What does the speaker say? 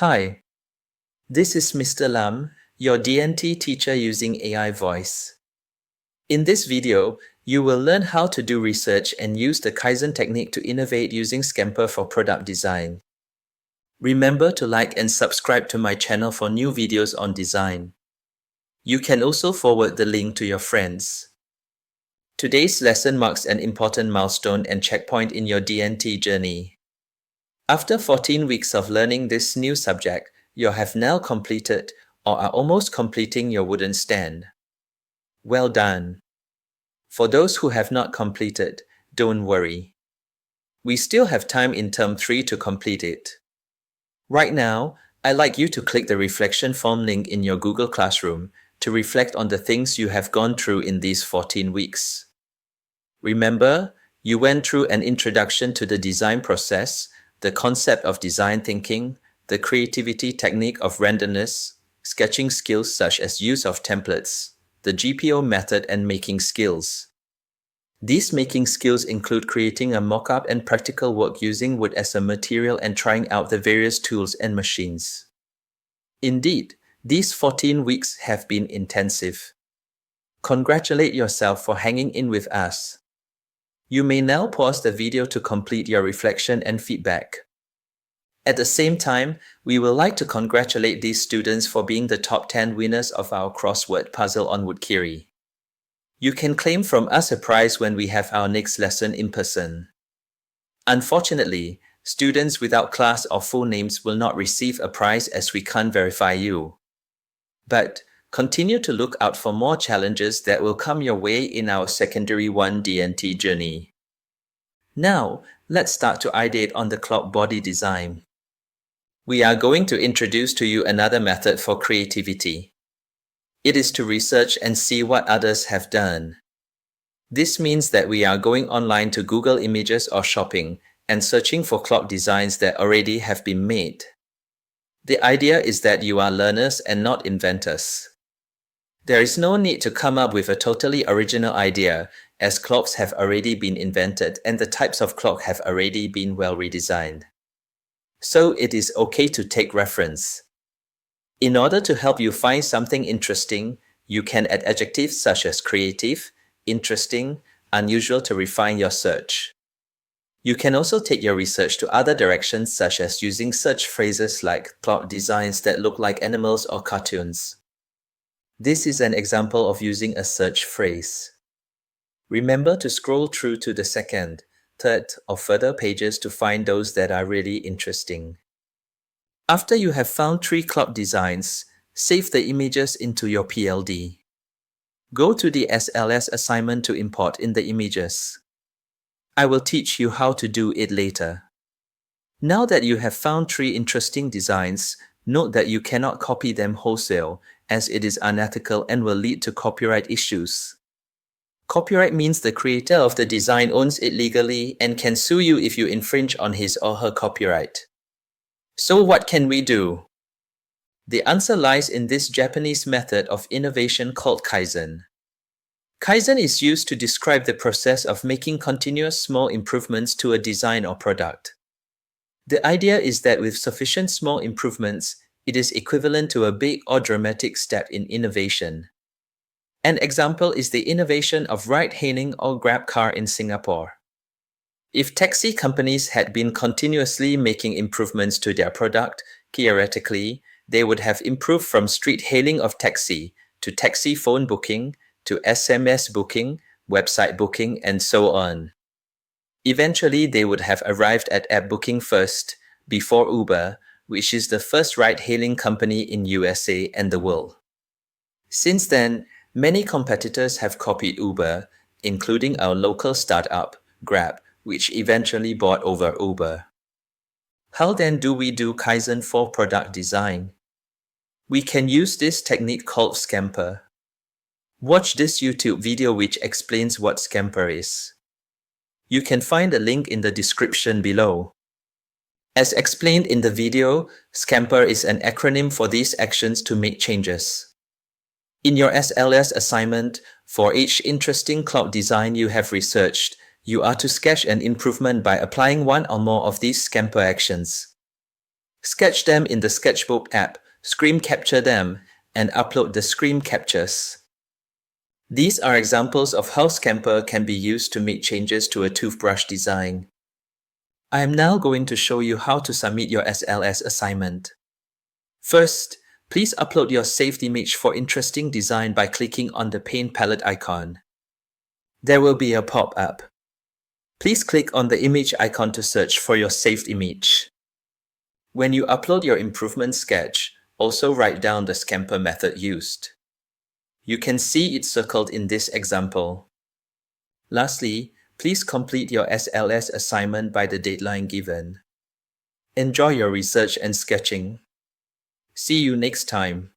Hi, this is Mr. Lam, your D&T teacher using AI voice. In this video, you will learn how to do research and use the Kaizen technique to innovate using SCAMPER for product design. Remember to like and subscribe to my channel for new videos on design. You can also forward the link to your friends. Today's lesson marks an important milestone and checkpoint in your D&T journey. After 14 weeks of learning this new subject, you have now completed or are almost completing your wooden stand. Well done. For those who have not completed, don't worry. We still have time in term 3 to complete it. Right now, I'd like you to click the reflection form link in your Google Classroom to reflect on the things you have gone through in these 14 weeks. Remember, you went through an introduction to the design process, the concept of design thinking, the creativity technique of randomness, sketching skills such as use of templates, the GPO method, and making skills. These making skills include creating a mock-up and practical work using wood as a material and trying out the various tools and machines. Indeed, these 14 weeks have been intensive. Congratulate yourself for hanging in with us. You may now pause the video to complete your reflection and feedback. At the same time, we would like to congratulate these students for being the top 10 winners of our crossword puzzle on Woodkiri. You can claim from us a prize when we have our next lesson in person. Unfortunately, students without class or full names will not receive a prize as we can't verify you. But continue to look out for more challenges that will come your way in our Secondary 1 D&T journey. Now, let's start to ideate on the clock body design. We are going to introduce to you another method for creativity. It is to research and see what others have done. This means that we are going online to Google Images or shopping and searching for clock designs that already have been made. The idea is that you are learners and not inventors. There is no need to come up with a totally original idea, as clocks have already been invented and the types of clock have already been well redesigned. So it is okay to take reference. In order to help you find something interesting, you can add adjectives such as creative, interesting, unusual to refine your search. You can also take your research to other directions such as using search phrases like clock designs that look like animals or cartoons. This is an example of using a search phrase. Remember to scroll through to the second, third, or further pages to find those that are really interesting. After you have found 3 clock designs, save the images into your PLD. Go to the SLS assignment to import in the images. I will teach you how to do it later. Now that you have found 3 interesting designs, note that you cannot copy them wholesale, as it is unethical and will lead to copyright issues. Copyright means the creator of the design owns it legally and can sue you if you infringe on his or her copyright. So what can we do? The answer lies in this Japanese method of innovation called Kaizen. Kaizen is used to describe the process of making continuous small improvements to a design or product. The idea is that with sufficient small improvements, it is equivalent to a big or dramatic step in innovation. An example is the innovation of ride-hailing or Grab car in Singapore. If taxi companies had been continuously making improvements to their product, theoretically, they would have improved from street hailing of taxi to taxi phone booking to SMS booking, website booking, and so on. Eventually, they would have arrived at app booking first, before Uber, which is the first ride-hailing company in USA and the world. Since then, many competitors have copied Uber, including our local startup, Grab, which eventually bought over Uber. How then do we do Kaizen for product design? We can use this technique called SCAMPER. Watch this YouTube video which explains what SCAMPER is. You can find a link in the description below. As explained in the video, SCAMPER is an acronym for these actions to make changes. In your SLS assignment, for each interesting clock design you have researched, you are to sketch an improvement by applying one or more of these SCAMPER actions. Sketch them in the Sketchbook app, screen capture them, and upload the screen captures. These are examples of how SCAMPER can be used to make changes to a toothbrush design. I am now going to show you how to submit your SLS assignment. First, please upload your saved image for interesting design by clicking on the paint palette icon. There will be a pop-up. Please click on the image icon to search for your saved image. When you upload your improvement sketch, also write down the SCAMPER method used. You can see it circled in this example. Lastly, please complete your SLS assignment by the deadline given. Enjoy your research and sketching. See you next time.